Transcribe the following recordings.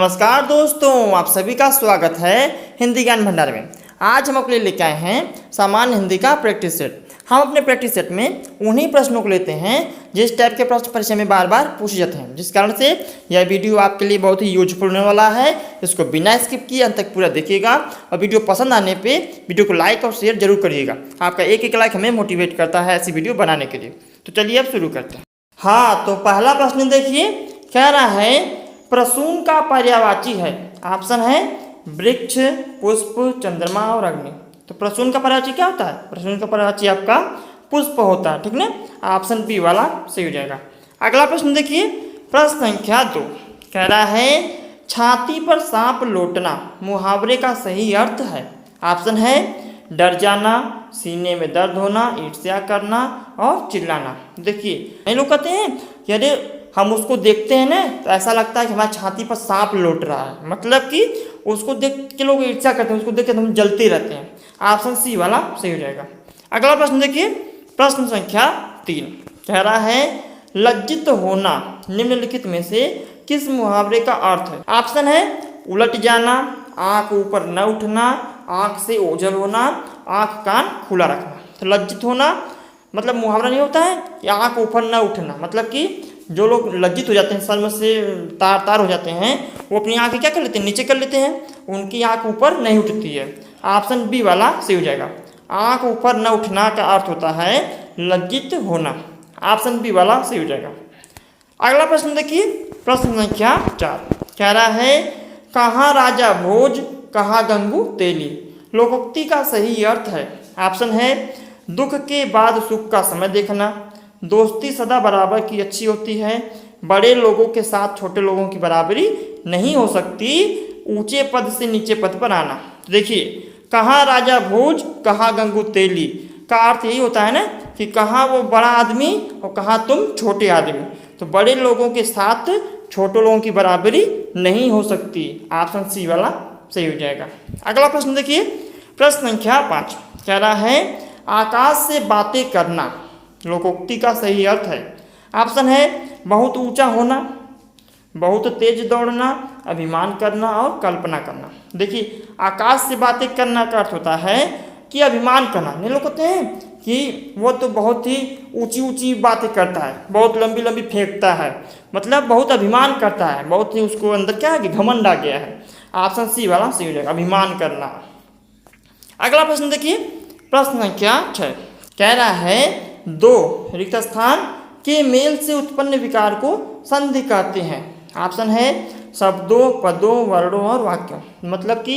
नमस्कार दोस्तों, आप सभी का स्वागत है हिंदी ज्ञान भंडार में। आज हम आपके लिए लेके आए हैं सामान्य हिंदी का प्रैक्टिस सेट। हम अपने प्रैक्टिस सेट में उन्हीं प्रश्नों को लेते हैं जिस टाइप के प्रश्न परीक्षा में बार बार पूछे जाते हैं, जिस कारण से यह वीडियो आपके लिए बहुत ही यूजफुल होने वाला है। इसको बिना स्किप किए अंत तक पूरा देखिएगा और वीडियो पसंद आने पे वीडियो को लाइक और शेयर जरूर करिएगा। आपका एक एक लाइक हमें मोटिवेट करता है ऐसी वीडियो बनाने के लिए। तो चलिए अब शुरू करते हैं। हाँ, तो पहला प्रश्न देखिए, कह रहा है प्रसून का पर्यायवाची है। ऑप्शन है वृक्ष, पुष्प, चंद्रमा और अग्नि। तो प्रसून का पर्यायवाची क्या होता है? प्रसून का पर्यायवाची आपका पुष्प होता है, ठीक ना। ऑप्शन बी वाला सही हो जाएगा। अगला प्रश्न देखिए, प्रश्न संख्या 2 कह रहा है छाती पर सांप लोटना मुहावरे का सही अर्थ है। ऑप्शन है डर जाना, सीने में दर्द होना, ईर्ष्या करना और चिल्लाना। देखिए कई लोग कहते हैं कि अरे हम उसको देखते हैं ना तो ऐसा लगता है कि हमारी छाती पर सांप लौट रहा है, मतलब कि उसको देख के लोग ईर्ष्या करते हैं, उसको देख के हम जलते रहते हैं। ऑप्शन सी वाला सही हो जाएगा। अगला प्रश्न देखिए, प्रश्न संख्या 3 कह रहा है लज्जित होना निम्नलिखित में से किस मुहावरे का अर्थ है। ऑप्शन है उलट जाना, आंख ऊपर न उठना, आंख से ओझल होना, आंख कान खुला रखना। तो लज्जित होना मतलब मुहावरा नहीं होता है कि आंख ऊपर न उठना, मतलब कि जो लोग लज्जित हो जाते हैं, शर्म से तार तार हो जाते हैं, वो अपनी आंखें क्या कर लेते हैं, नीचे कर लेते हैं, उनकी आंख ऊपर नहीं उठती है। ऑप्शन बी वाला सही हो जाएगा। आंख ऊपर न उठना का अर्थ होता है लज्जित होना। ऑप्शन बी वाला सही हो जाएगा। अगला प्रश्न देखिए, प्रश्न संख्या 4 कह रहा है कहाँ राजा भोज कहाँ गंगू तेली। लोकोक्ति का सही अर्थ है। ऑप्शन है दुख के बाद सुख का समय देखना, दोस्ती सदा बराबर की अच्छी होती है, बड़े लोगों के साथ छोटे लोगों की बराबरी नहीं हो सकती, ऊंचे पद से नीचे पद पर आना। देखिए कहाँ राजा भोज कहाँ गंगू तेली का अर्थ यही होता है ना कि कहाँ वो बड़ा आदमी और कहाँ तुम छोटे आदमी। तो बड़े लोगों के साथ छोटे लोगों की बराबरी नहीं हो सकती। ऑप्शन सी वाला सही हो जाएगा। अगला प्रश्न देखिए, प्रश्न संख्या 5 कह रहा है आकाश से बातें करना लोकोक्ति का सही अर्थ है। ऑप्शन है बहुत ऊंचा होना, बहुत तेज दौड़ना, अभिमान करना और कल्पना करना। देखिए आकाश से बातें करना का अर्थ होता है कि अभिमान करना। नहीं लोग कहते हैं कि वो तो बहुत ही ऊंची ऊंची बातें करता है, बहुत लंबी लंबी फेंकता है, मतलब बहुत अभिमान करता है, बहुत ही उसको अंदर क्या है कि घमंड आ गया है। ऑप्शन सी वाला सही हो जाएगा, अभिमान करना। अगला प्रश्न देखिए, प्रश्न संख्या 6 कह रहा है दो रिक्त स्थान के मेल से उत्पन्न विकार को संधि कहते हैं। ऑप्शन है शब्दों, पदों, वर्णों और वाक्यों। मतलब कि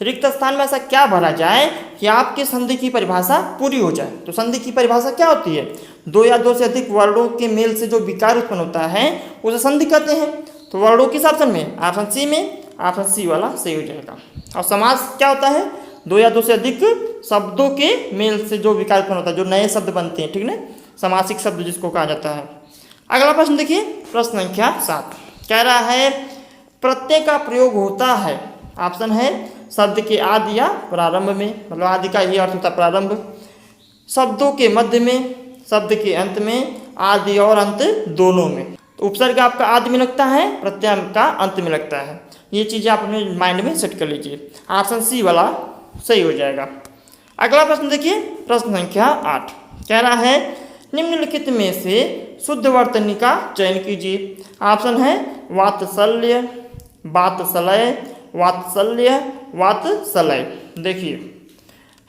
रिक्त स्थान में ऐसा क्या भरा जाए कि आपके संधि की परिभाषा पूरी हो जाए। तो संधि की परिभाषा क्या होती है? दो या दो से अधिक वर्णों के मेल से जो विकार उत्पन्न होता है उसे संधि कहते हैं। तो वर्णों किस ऑप्शन में? ऑप्शन सी में। ऑप्शन सी वाला सही हो जाएगा। और समास क्या होता है? दो या दो से अधिक शब्दों के मेल से जो विकार उत्पन्न होता है, जो नए शब्द बनते हैं, ठीक ना, समासिक शब्द जिसको कहा जाता है। अगला प्रश्न देखिए, प्रश्न संख्या 7 कह रहा है प्रत्यय का प्रयोग होता है। ऑप्शन है शब्द के आदि या प्रारंभ में, मतलब आदि का ही अर्थ होता है प्रारंभ, शब्दों के मध्य में, शब्द के अंत में, आदि और अंत दोनों में। तो उपसर्ग आपका आदि में लगता है, प्रत्यय का अंत में लगता है। ये चीज़ें आप अपने माइंड में सेट कर लीजिए। ऑप्शन सी वाला सही हो जाएगा। अगला प्रश्न देखिए, प्रश्न संख्या 8 कह रहा है निम्नलिखित में से शुद्ध वर्तनी का चयन कीजिए। ऑप्शन है वात्सल्य, वात्सलय, वात्सल्य, वात्सलय। देखिए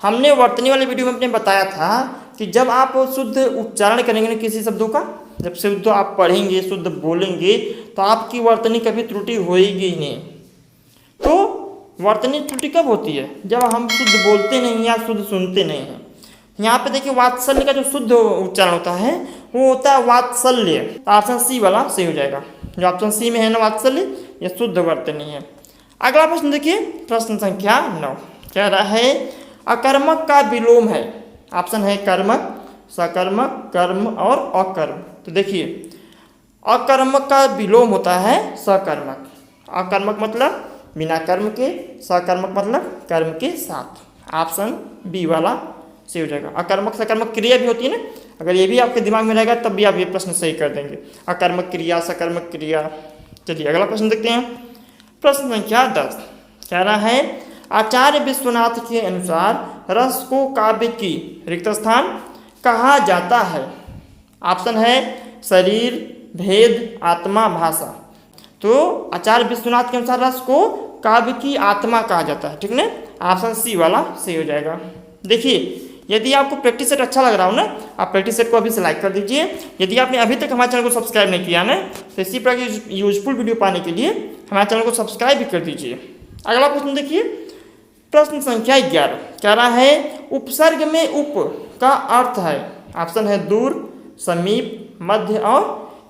हमने वर्तनी वाले वीडियो में अपने बताया था कि जब आप शुद्ध उच्चारण करेंगे ना किसी शब्दों का, जब शुद्ध आप पढ़ेंगे, शुद्ध बोलेंगे, तो आपकी वर्तनी कभी त्रुटि होएगी ही नहीं। तो वर्तनी त्रुटि कब होती है? जब हम शुद्ध बोलते नहीं या शुद्ध सुनते नहीं हैं। यहाँ पे देखिए वात्सल्य का जो शुद्ध उच्चारण होता है वो होता है वात्सल्य। तो ऑप्शन सी वाला सही हो जाएगा। जो ऑप्शन सी में है ना वात्सल्य, ये शुद्ध वर्तनी है। अगला प्रश्न देखिए, प्रश्न संख्या 9 कह रहा है अकर्मक का विलोम है। ऑप्शन है कर्मक, सकर्मक, कर्म और अकर्म। तो देखिए अकर्मक का विलोम होता है सकर्मक। अकर्मक मतलब बिना कर्म के, सकर्मक मतलब कर्म के साथ। ऑप्शन बी वाला सही हो जाएगा। अकर्मक सकर्मक क्रिया भी होती है ना, अगर ये भी आपके दिमाग में रहेगा तब भी आप ये प्रश्न सही कर देंगे। अकर्मक क्रिया, सकर्मक क्रिया। चलिए अगला प्रश्न देखते हैं। प्रश्न संख्या 10 कह रहा है आचार्य विश्वनाथ के अनुसार रस को काव्य की रिक्त स्थान कहा जाता है। ऑप्शन है शरीर, भेद, आत्मा, भाषा। तो आचार्य विश्वनाथ के अनुसार रस को काव्य की आत्मा कहा जाता है, ठीक ना। ऑप्शन सी वाला सही हो जाएगा। देखिए यदि आपको प्रैक्टिस सेट अच्छा लग रहा हो ना, आप प्रैक्टिस सेट को अभी से लाइक कर दीजिए। यदि आपने अभी तक हमारे चैनल को सब्सक्राइब नहीं किया ना, तो इसी प्रकार की यूजफुल वीडियो पाने के लिए हमारे चैनल को सब्सक्राइब भी कर दीजिए। अगला प्रश्न देखिए, प्रश्न संख्या 11 कह रहा है उपसर्ग में उप का अर्थ है। ऑप्शन है दूर, समीप, मध्य और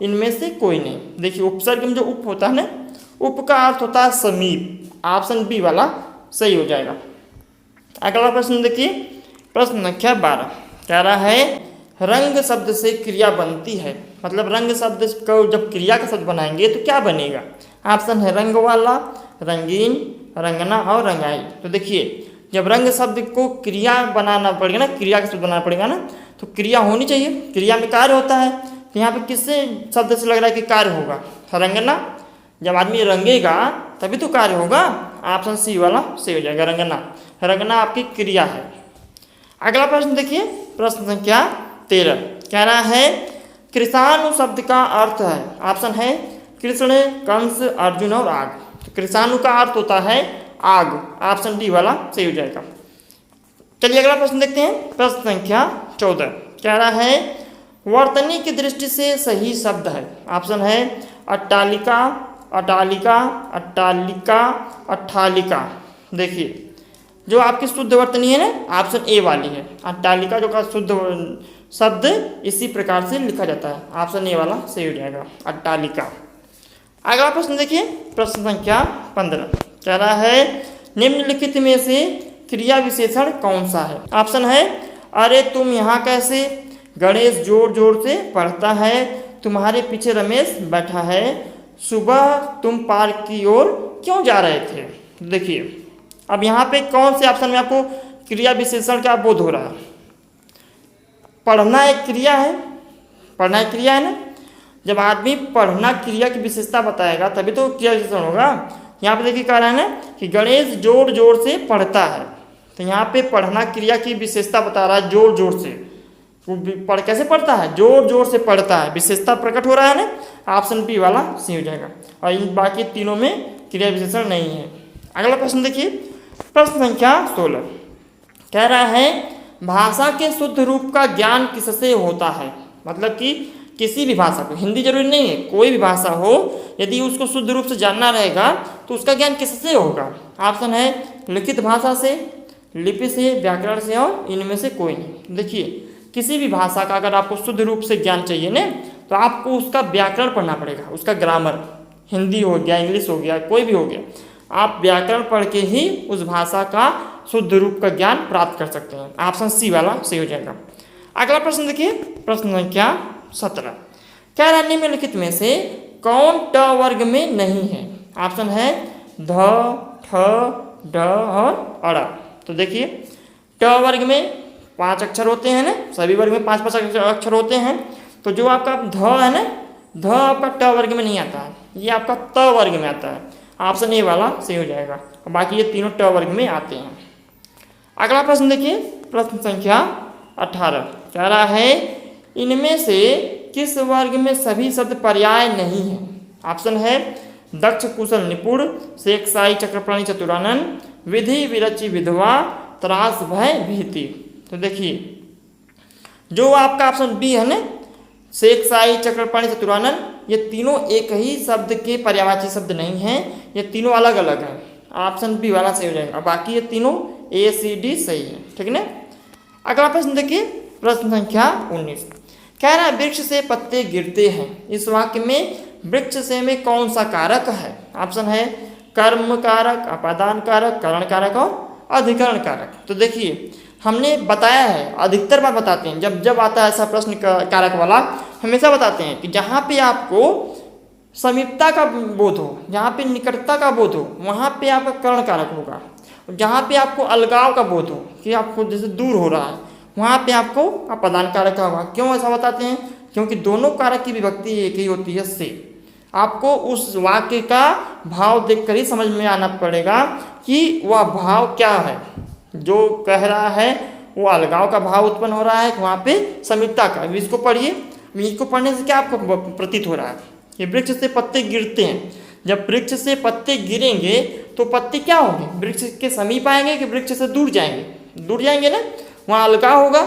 इनमें से कोई नहीं। देखिए उपसर्ग में जो उप होता है ना, उप का अर्थ होता है समीप। ऑप्शन बी वाला सही हो जाएगा। अगला प्रश्न देखिए, प्रश्न संख्या 12 कह रहा है रंग शब्द से क्रिया बनती है। मतलब रंग शब्द को जब क्रिया का शब्द बनाएंगे तो क्या बनेगा। ऑप्शन है रंग वाला, रंगीन, रंगना और रंगाई। तो देखिए जब रंग शब्द को क्रिया बनाना पड़ेगा ना, क्रिया का शब्द बनाना पड़ेगा ना, तो क्रिया होनी चाहिए। क्रिया में कार्य होता है, तो यहाँ पे किससे शब्द से लग रहा है कि कार्य होगा। रंगना, जब आदमी रंगेगा तभी तो कार्य होगा। ऑप्शन सी वाला सही हो जाएगा, रंगना। रंगना आपकी क्रिया है। अगला प्रश्न देखिए, प्रश्न संख्या 13 कह रहा है कृषाणु शब्द का अर्थ है। ऑप्शन है कृष्ण, कंस, अर्जुन और आग। तो कृषाणु का अर्थ होता है आग। ऑप्शन डी वाला सही हो जाएगा। चलिए अगला प्रश्न देखते हैं, प्रश्न संख्या 14 कह रहा है वर्तनी की दृष्टि से सही शब्द है। ऑप्शन है अट्टालिका, अटालिका, अट्टालिका, अट्ठालिका। देखिए जो आपकी शुद्ध वर्तनी है ना, ऑप्शन ए वाली है। अट्टालिका जो का शुद्ध शब्द इसी प्रकार से लिखा जाता है। ऑप्शन ए वाला सही हो जाएगा, अट्टालिका। अगला प्रश्न देखिए, प्रश्न संख्या 15 कह रहा है निम्नलिखित में से क्रिया विशेषण कौन सा है। ऑप्शन है अरे तुम यहाँ कैसे, गणेश जोर जोर से पढ़ता है, तुम्हारे पीछे रमेश बैठा है, सुबह तुम पार्क की ओर क्यों जा रहे थे। देखिए अब यहाँ पे कौन से ऑप्शन में आपको क्रिया विशेषण का बोध हो रहा है। पढ़ना एक क्रिया है, पढ़ना एक क्रिया है ना। जब आदमी पढ़ना क्रिया की विशेषता बताएगा तभी तो क्रिया विशेषण होगा। यहाँ पे देखिए कह रहा है ना कि गणेश जोर जोर से पढ़ता है, तो यहाँ पे पढ़ना क्रिया की विशेषता बता रहा है जोर जोर से। वो कैसे पढ़ता है, जोर जोर से पढ़ता है, विशेषता प्रकट हो रहा है ना। ऑप्शन बी वाला सही हो जाएगा। और इन बाकी तीनों में क्रिया विशेषण नहीं है। अगला प्रश्न देखिए, प्रश्न संख्या 16 कह रहा है भाषा के शुद्ध रूप का ज्ञान किससे होता है। मतलब कि किसी भी भाषा को, हिंदी जरूरी नहीं है, कोई भी भाषा हो, यदि उसको शुद्ध रूप से जानना रहेगा तो उसका ज्ञान किससे होगा। ऑप्शन है लिखित भाषा से, लिपि से, व्याकरण से और इनमें से कोई नहीं। देखिए किसी भी भाषा का अगर आपको शुद्ध रूप से ज्ञान चाहिए ना, तो आपको उसका व्याकरण पढ़ना पड़ेगा, उसका ग्रामर। हिंदी हो गया, इंग्लिश हो गया, कोई भी हो गया, आप व्याकरण पढ़ के ही उस भाषा का शुद्ध रूप का ज्ञान प्राप्त कर सकते हैं। ऑप्शन सी वाला सही हो जाएगा। अगला प्रश्न देखिए, प्रश्न संख्या 17 कह रहा निम्नलिखित में से कौन ट वर्ग में नहीं है। ऑप्शन है ध, ठ, ड और अड़ा। तो देखिए ट वर्ग में 5 अक्षर होते हैं ना, सभी वर्ग में 5 अक्षर होते हैं। तो जो आपका ध है ना, ध आपका ट वर्ग में नहीं आता है, ये आपका त वर्ग में आता है। ऑप्शन ए वाला सही हो जाएगा। और बाकी ये तीनों ट वर्ग में आते हैं। अगला प्रश्न देखिए, प्रश्न संख्या 18 कह रहा है इनमें से किस वर्ग में सभी शब्द पर्याय नहीं है। ऑप्शन है दक्ष, कुशल, निपुण, शेख, साई, चक्रपाणी, चतुरानन, विधि, विरचि, विधवा, त्रास, भय, भीति। तो देखिए जो आपका ऑप्शन बी है ना, शेख, साई, चक्रपाणी, चतुरानन, ये तीनों एक ही शब्द के पर्यायवाची शब्द नहीं हैं, ये तीनों अलग अलग हैं। ऑप्शन बी वाला सही हो जाएगा। बाकी ये तीनों ए, सी, डी सही है, ठीक है। अगला प्रश्न देखिए, प्रश्न संख्या 19 कह रहा है वृक्ष से पत्ते गिरते हैं। इस वाक्य में वृक्ष से में कौन सा कारक है। ऑप्शन है कर्म कारक, अपादान कारक, करण कारक और अधिकरण कारक। तो देखिए हमने बताया है, अधिकतर बार बताते हैं, जब जब आता है ऐसा प्रश्न कारक वाला हमेशा बताते हैं कि जहाँ पे आपको समीपता का बोध हो, जहाँ पे निकटता का बोध हो, वहाँ पे आपका करण कारक होगा। जहाँ पे आपको अलगाव का बोध हो कि आपको जैसे दूर हो रहा है, वहाँ पे आपको अपादान कारक का होगा। क्यों ऐसा बताते हैं, क्योंकि दोनों कारक की विभक्ति एक ही होती है से। आपको उस वाक्य का भाव देखकर ही समझ में आना पड़ेगा कि वह भाव क्या है। जो कह रहा है वो अलगाव का भाव उत्पन्न हो रहा है, वहाँ पे समीपता का। अब इसको पढ़िए, इसको पढ़ने से क्या आपको प्रतीत हो रहा है कि वृक्ष से पत्ते गिरते हैं। जब वृक्ष से पत्ते गिरेंगे तो पत्ते क्या होंगे, वृक्ष के समीप आएंगे कि वृक्ष से दूर जाएंगे, दूर जाएंगे ना, वहाँ अलगाव होगा।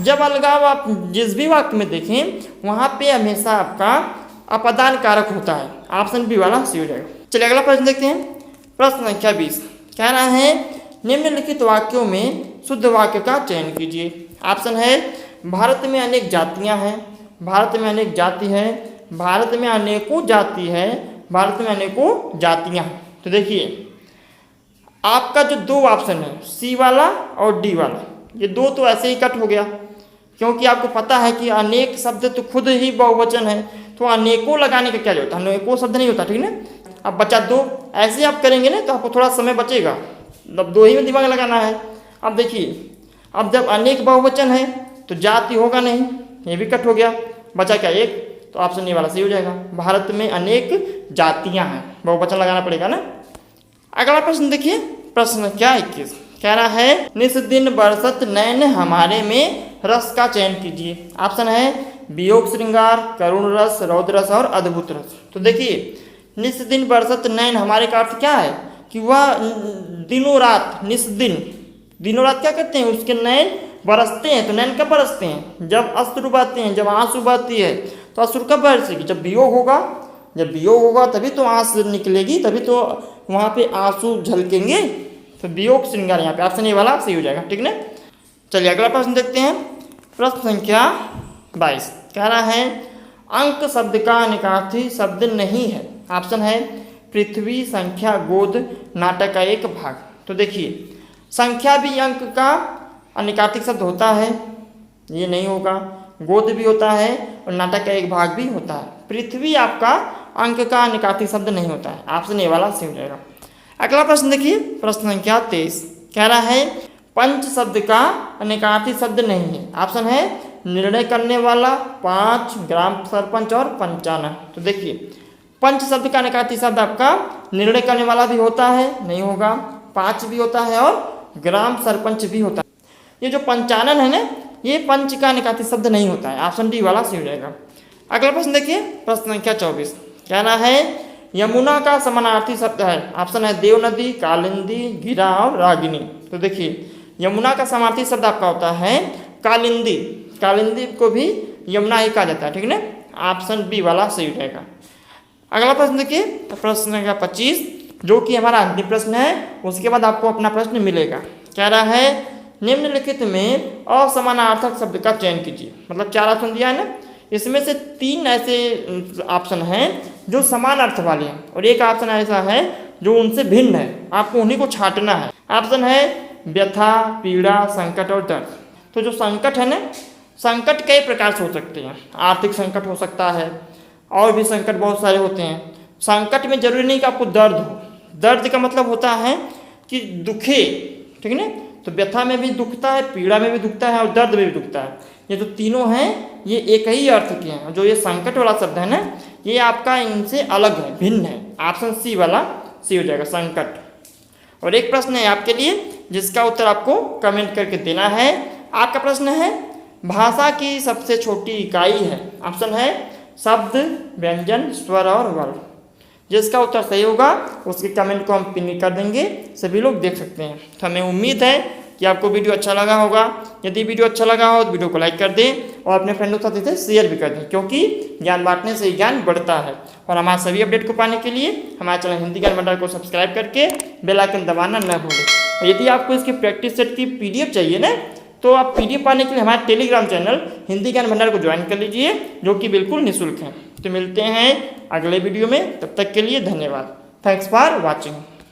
जब अलगाव आप जिस भी वाक्य में देखें वहाँ पे हमेशा आपका अपादान कारक होता है। ऑप्शन बी वाला सही हो जाएगा। चलिए अगला प्रश्न देखते हैं। प्रश्न संख्या 20 कह रहा है निम्नलिखित वाक्यों में शुद्ध वाक्य का चयन कीजिए। ऑप्शन है भारत में अनेक जातियां हैं, भारत में अनेक जाति है, भारत में अनेकों जाति है, भारत में अनेकों जातियां हैं। तो देखिए आपका जो दो ऑप्शन है सी वाला और डी वाला, ये दो तो ऐसे ही कट हो गया, क्योंकि आपको पता है कि अनेक शब्द तो खुद ही बहुवचन है, तो अनेकों लगाने का क्या होता है, अनेकों शब्द नहीं होता, ठीक है। अब बचा दो, ऐसे आप करेंगे ना तो आपको थोड़ा समय बचेगा, अब दो ही में दिमाग लगाना है। अब देखिए अब जब अनेक बहुवचन है तो जाति होगा नहीं, ये भी कट हो गया, बचा क्या एक, तो ऑप्शन ए वाला सही हो जाएगा। भारत में अनेक जातियां हैं, बहुवचन लगाना पड़ेगा ना। अगला प्रश्न देखिए, प्रश्न क्या 21 कह रहा है निस दिन बरसत नैन हमारे में रस का चयन कीजिए। ऑप्शन है वियोग श्रृंगार, करुण रस, रौद्र रस और अद्भुत रस। तो देखिए निस दिन बरसत नैन हमारे का अर्थ क्या है कि वह दिनों रात, निस दिन दिनों रात क्या करते हैं, उसके नैन बरसते हैं। तो नैन कब बरसते हैं, जब अश्रु बहते हैं, जब आंसू बहती है। तो अश्रु कब बरसेगी, जब वियोग होगा, जब वियोग होगा तभी तो आंसू निकलेगी, तभी तो वहाँ पे आंसू झलकेंगे। तो वियोग श्रृंगार यहाँ पे ऑप्शन ए वाला सही हो जाएगा, ठीक ना। चलिए अगला प्रश्न देखते हैं। प्रश्न संख्या 22 कह रहा है अंक शब्द का निकार्थी शब्द नहीं है। ऑप्शन है पृथ्वी, संख्या, गोद, नाटक का एक भाग। तो देखिए संख्या भी अंक का अनिकार्थिक शब्द होता है, ये नहीं होगा। गोद भी होता है और नाटक का एक भाग भी होता है। पृथ्वी आपका अंक का अनिकार्थिक शब्द नहीं होता है, ऑप्शन ए वाला सही हो जाएगा। अगला प्रश्न देखिए, प्रश्न संख्या 23 कह रहा है पंच शब्द का अनिकार्थिक शब्द नहीं है। ऑप्शन है निर्णय करने वाला, पांच, ग्राम सरपंच और पंचानन। तो देखिए पंच शब्द का अनिकार्थिक शब्द आपका निर्णय करने वाला भी होता है, नहीं होगा, पांच भी होता है और ग्राम सरपंच भी होता है। ये जो पंचानन है ना, ये पंच का अनिकार्थिक शब्द नहीं होता है, ऑप्शन डी वाला सही हो जाएगा। अगला प्रश्न देखिए, प्रश्न संख्या 24 कहना है यमुना का समानार्थी शब्द है। ऑप्शन है देव नदी, कालिंदी, गिरा और रागिनी। तो देखिए यमुना का समानार्थी शब्द आपका होता है कालिंदी, कालिंदी को भी यमुना ही कहा जाता है, ठीक है ना, ऑप्शन बी वाला सही हो जाएगा। अगला प्रश्न देखिए, प्रश्न संख्या 25 जो कि हमारा अंतिम प्रश्न है, उसके बाद आपको अपना प्रश्न मिलेगा। कह रहा है निम्नलिखित में असमानार्थक शब्द का चयन कीजिए। मतलब 4 ऑप्शन दिया है ना, इसमें से 3 ऐसे ऑप्शन हैं जो समान अर्थ वाले हैं और एक ऑप्शन ऐसा है जो उनसे भिन्न है, आपको उन्हीं को छांटना है। ऑप्शन है व्यथा, पीड़ा, संकट और दर्द। तो जो संकट है ना, संकट कई प्रकार से हो सकते हैं। आर्थिक संकट हो सकता है और भी संकट बहुत सारे होते हैं। संकट में जरूरी नहीं कि आपको दर्द हो, दर्द का मतलब होता है कि दुखे, ठीक है ना। तो व्यथा में भी दुखता है, पीड़ा में भी दुखता है और दर्द में भी दुखता है। ये जो तीनों हैं ये एक ही अर्थ के हैं। जो ये संकट वाला शब्द है ना, ये आपका इनसे अलग है, भिन्न है, ऑप्शन सी वाला सी हो जाएगा, संकट। और एक प्रश्न है आपके लिए जिसका उत्तर आपको कमेंट करके देना है। आपका प्रश्न है भाषा की सबसे छोटी इकाई है। ऑप्शन है शब्द, व्यंजन, स्वर और वर्ग। जिसका उत्तर सही होगा उसके कमेंट को हम पिन कर देंगे, सभी लोग देख सकते हैं। तो हमें उम्मीद है कि आपको वीडियो अच्छा लगा होगा। यदि वीडियो अच्छा लगा हो तो वीडियो को लाइक कर दें और अपने फ्रेंडों के साथ इसे शेयर भी कर दें, क्योंकि ज्ञान बांटने से ही ज्ञान बढ़ता है। और हमारे सभी अपडेट को पाने के लिए हमारे चैनल हिंदी ज्ञान भंडार को सब्सक्राइब करके बेल आइकन दबाना न भूलें। और यदि आपको इसकी प्रैक्टिस सेट की PDF चाहिए ना, तो आप PDF पाने के लिए हमारे टेलीग्राम चैनल हिंदी ज्ञान भंडार को ज्वाइन कर लीजिए, जो कि बिल्कुल निःशुल्क है। तो मिलते हैं अगले वीडियो में, तब तक के लिए धन्यवाद। Thanks for watching.